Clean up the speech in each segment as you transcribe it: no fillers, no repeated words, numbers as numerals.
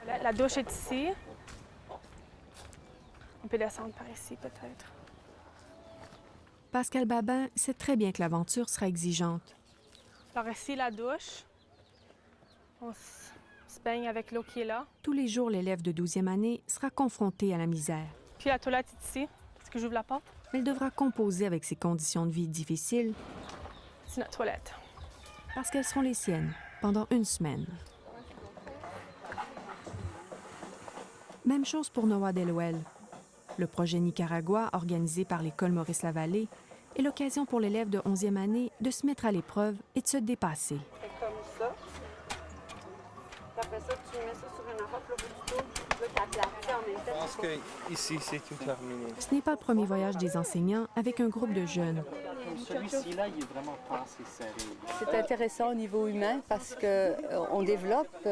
Voilà, la douche est ici. On peut descendre par ici, peut-être. Pascal Babin sait très bien que l'aventure sera exigeante. Alors ici, la douche. On se baigne avec l'eau qui est là. Tous les jours, l'élève de 12e année sera confronté à la misère. Puis la toilette est ici. Est-ce que j'ouvre la porte? Elle devra composer avec ces conditions de vie difficiles. C'est notre toilette. Parce qu'elles seront les siennes pendant une semaine. Même chose pour Noah Delouel. Le projet Nicaragua, organisé par l'École Maurice-Lavallée, est l'occasion pour l'élève de 11e année de se mettre à l'épreuve et de se dépasser. Comme ça. Puis après ça, tu mets ça sur une enveloppe, là, tu tournes, là, tu aplatis en même temps. Je pense qu'ici, c'est tout terminé. Ce n'est pas le premier voyage des enseignants avec un groupe de jeunes. Celui-ci-là, il est vraiment pas assez serré. C'est intéressant au niveau humain parce qu'on développe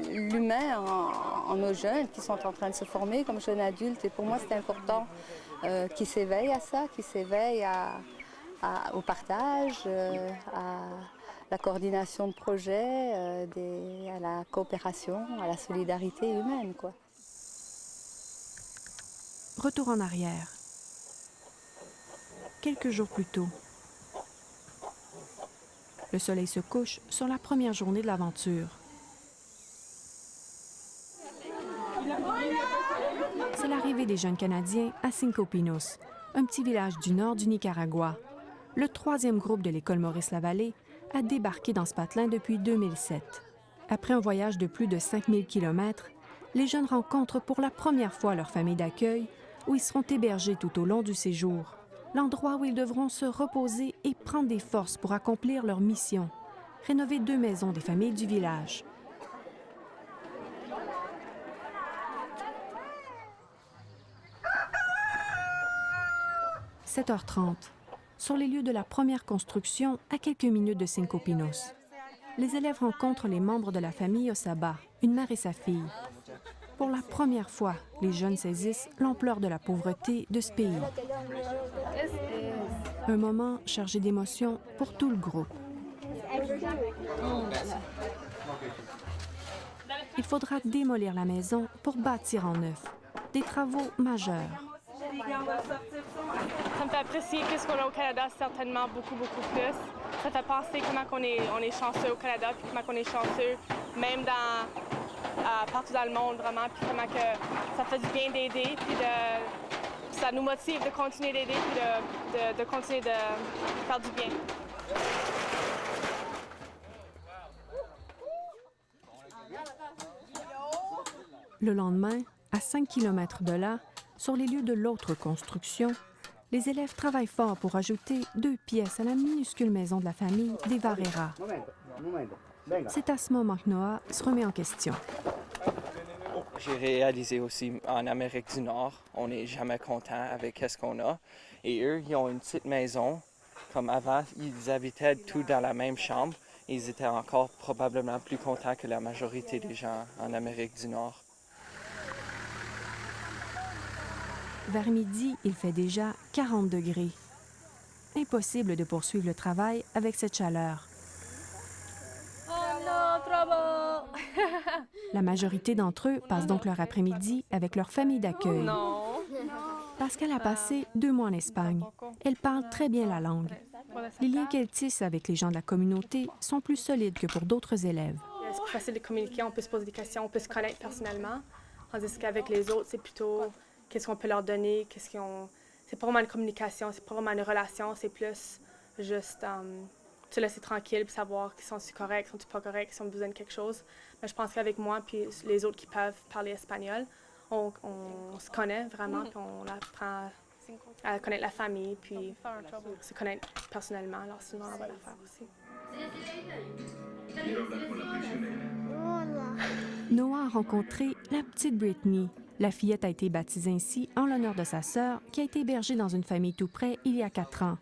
l'humain en nos jeunes qui sont en train de se former comme jeunes adultes. Et pour moi, c'est important qu'ils s'éveillent à ça, qu'ils s'éveillent au partage, à la coordination de projets, à la coopération, à la solidarité humaine, quoi. Retour en arrière. Quelques jours plus tôt. Le soleil se couche sur la première journée de l'aventure. C'est l'arrivée des jeunes Canadiens à Cinco Pinos, un petit village du nord du Nicaragua. Le 3e groupe de l'École Maurice-Lavallée a débarqué dans ce patelin depuis 2007. Après un voyage de plus de 5000 km, les jeunes rencontrent pour la première fois leur famille d'accueil où ils seront hébergés tout au long du séjour. L'endroit où ils devront se reposer et prendre des forces pour accomplir leur mission, rénover 2 maisons des familles du village. « 7h30, sur les lieux de la première construction, à quelques minutes de Cinco Pinos. Les élèves rencontrent les membres de la famille Osaba, une mère et sa fille. Pour la première fois, les jeunes saisissent l'ampleur de la pauvreté de ce pays. Un moment chargé d'émotions pour tout le groupe. Il faudra démolir la maison pour bâtir en neuf. Des travaux majeurs. Ça me fait apprécier plus qu'on est au Canada, certainement beaucoup plus. Ça fait penser comment on est chanceux au Canada, puis comment on est chanceux même partout dans le monde, vraiment, puis comment que ça fait du bien d'aider, puis ça nous motive de continuer d'aider, puis de continuer de faire du bien. Le lendemain, à 5 km de là, sur les lieux de l'autre construction, les élèves travaillent fort pour ajouter 2 pièces à la minuscule maison de la famille des Varela. C'est à ce moment que Noah se remet en question. J'ai réalisé aussi en Amérique du Nord, on n'est jamais content avec ce qu'on a. Et eux, ils ont une petite maison. Comme avant, ils habitaient tous dans la même chambre. Et ils étaient encore probablement plus contents que la majorité des gens en Amérique du Nord. Vers midi, il fait déjà 40 degrés. Impossible de poursuivre le travail avec cette chaleur. Oh non, trop beau! La majorité d'entre eux passent donc leur après-midi avec leur famille d'accueil. Non! Pascal a passé 2 mois en Espagne. Elle parle très bien la langue. Les liens qu'elle tisse avec les gens de la communauté sont plus solides que pour d'autres élèves. C'est plus facile de communiquer, on peut se poser des questions, on peut se connaître personnellement. Tandis qu'avec les autres, c'est plutôt qu'est-ce qu'on peut leur donner, c'est pas vraiment une communication, c'est pas vraiment une relation, c'est plus juste se laisser tranquille puis savoir qu'ils sont corrects, sont-ils pas corrects, s'ils ont besoin de quelque chose. Mais je pense qu'avec moi puis les autres qui peuvent parler espagnol, on se connaît vraiment, puis on apprend à connaître la famille, puis se connaître personnellement. Alors sinon, on va la faire aussi. Noah a rencontré la petite Brittany. La fillette a été baptisée ainsi en l'honneur de sa sœur, qui a été hébergée dans une famille tout près il y a 4 ans.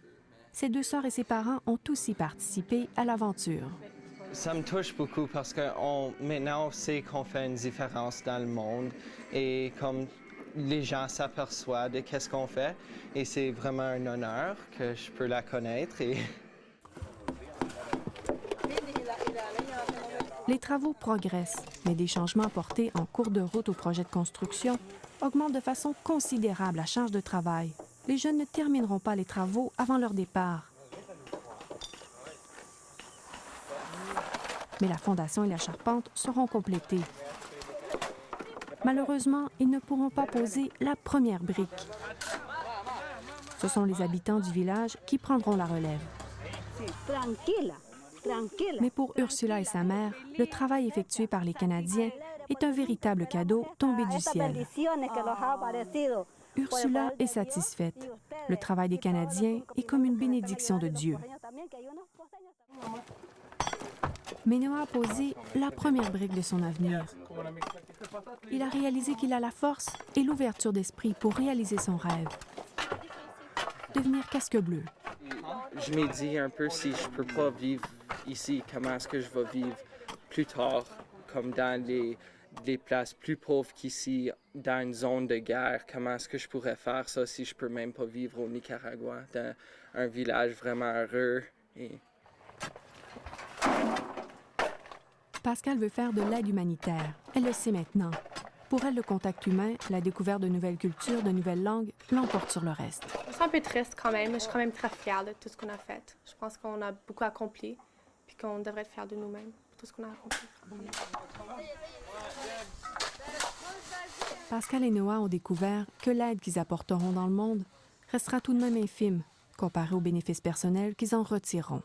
Ses 2 sœurs et ses parents ont aussi participé à l'aventure. Ça me touche beaucoup parce que maintenant on sait qu'on fait une différence dans le monde et comme les gens s'aperçoivent de qu'est-ce qu'on fait et c'est vraiment un honneur que je peux la connaître. Les travaux progressent, mais des changements apportés en cours de route au projet de construction augmentent de façon considérable la charge de travail. Les jeunes ne termineront pas les travaux avant leur départ. Mais la fondation et la charpente seront complétées. Malheureusement, ils ne pourront pas poser la première brique. Ce sont les habitants du village qui prendront la relève. Mais pour Ursula et sa mère, le travail effectué par les Canadiens est un véritable cadeau tombé du ciel. Ursula est satisfaite. Le travail des Canadiens est comme une bénédiction de Dieu. Mais Noah a posé la première brique de son avenir. Il a réalisé qu'il a la force et l'ouverture d'esprit pour réaliser son rêve. Devenir casque bleu. Je me dis un peu si je peux pas vivre ici, comment est-ce que je vais vivre plus tard, comme dans des places plus pauvres qu'ici, dans une zone de guerre. Comment est-ce que je pourrais faire ça si je peux même pas vivre au Nicaragua, dans un village vraiment heureux. Pascal veut faire de l'aide humanitaire. Elle le sait maintenant. Pour elle, le contact humain, la découverte de nouvelles cultures, de nouvelles langues, l'emporte sur le reste. Je me sens un peu triste quand même, mais je suis quand même très fière de tout ce qu'on a fait. Je pense qu'on a beaucoup accompli, puis qu'on devrait être fiers de nous-mêmes pour tout ce qu'on a accompli. Pascal et Noah ont découvert que l'aide qu'ils apporteront dans le monde restera tout de même infime comparée aux bénéfices personnels qu'ils en retireront.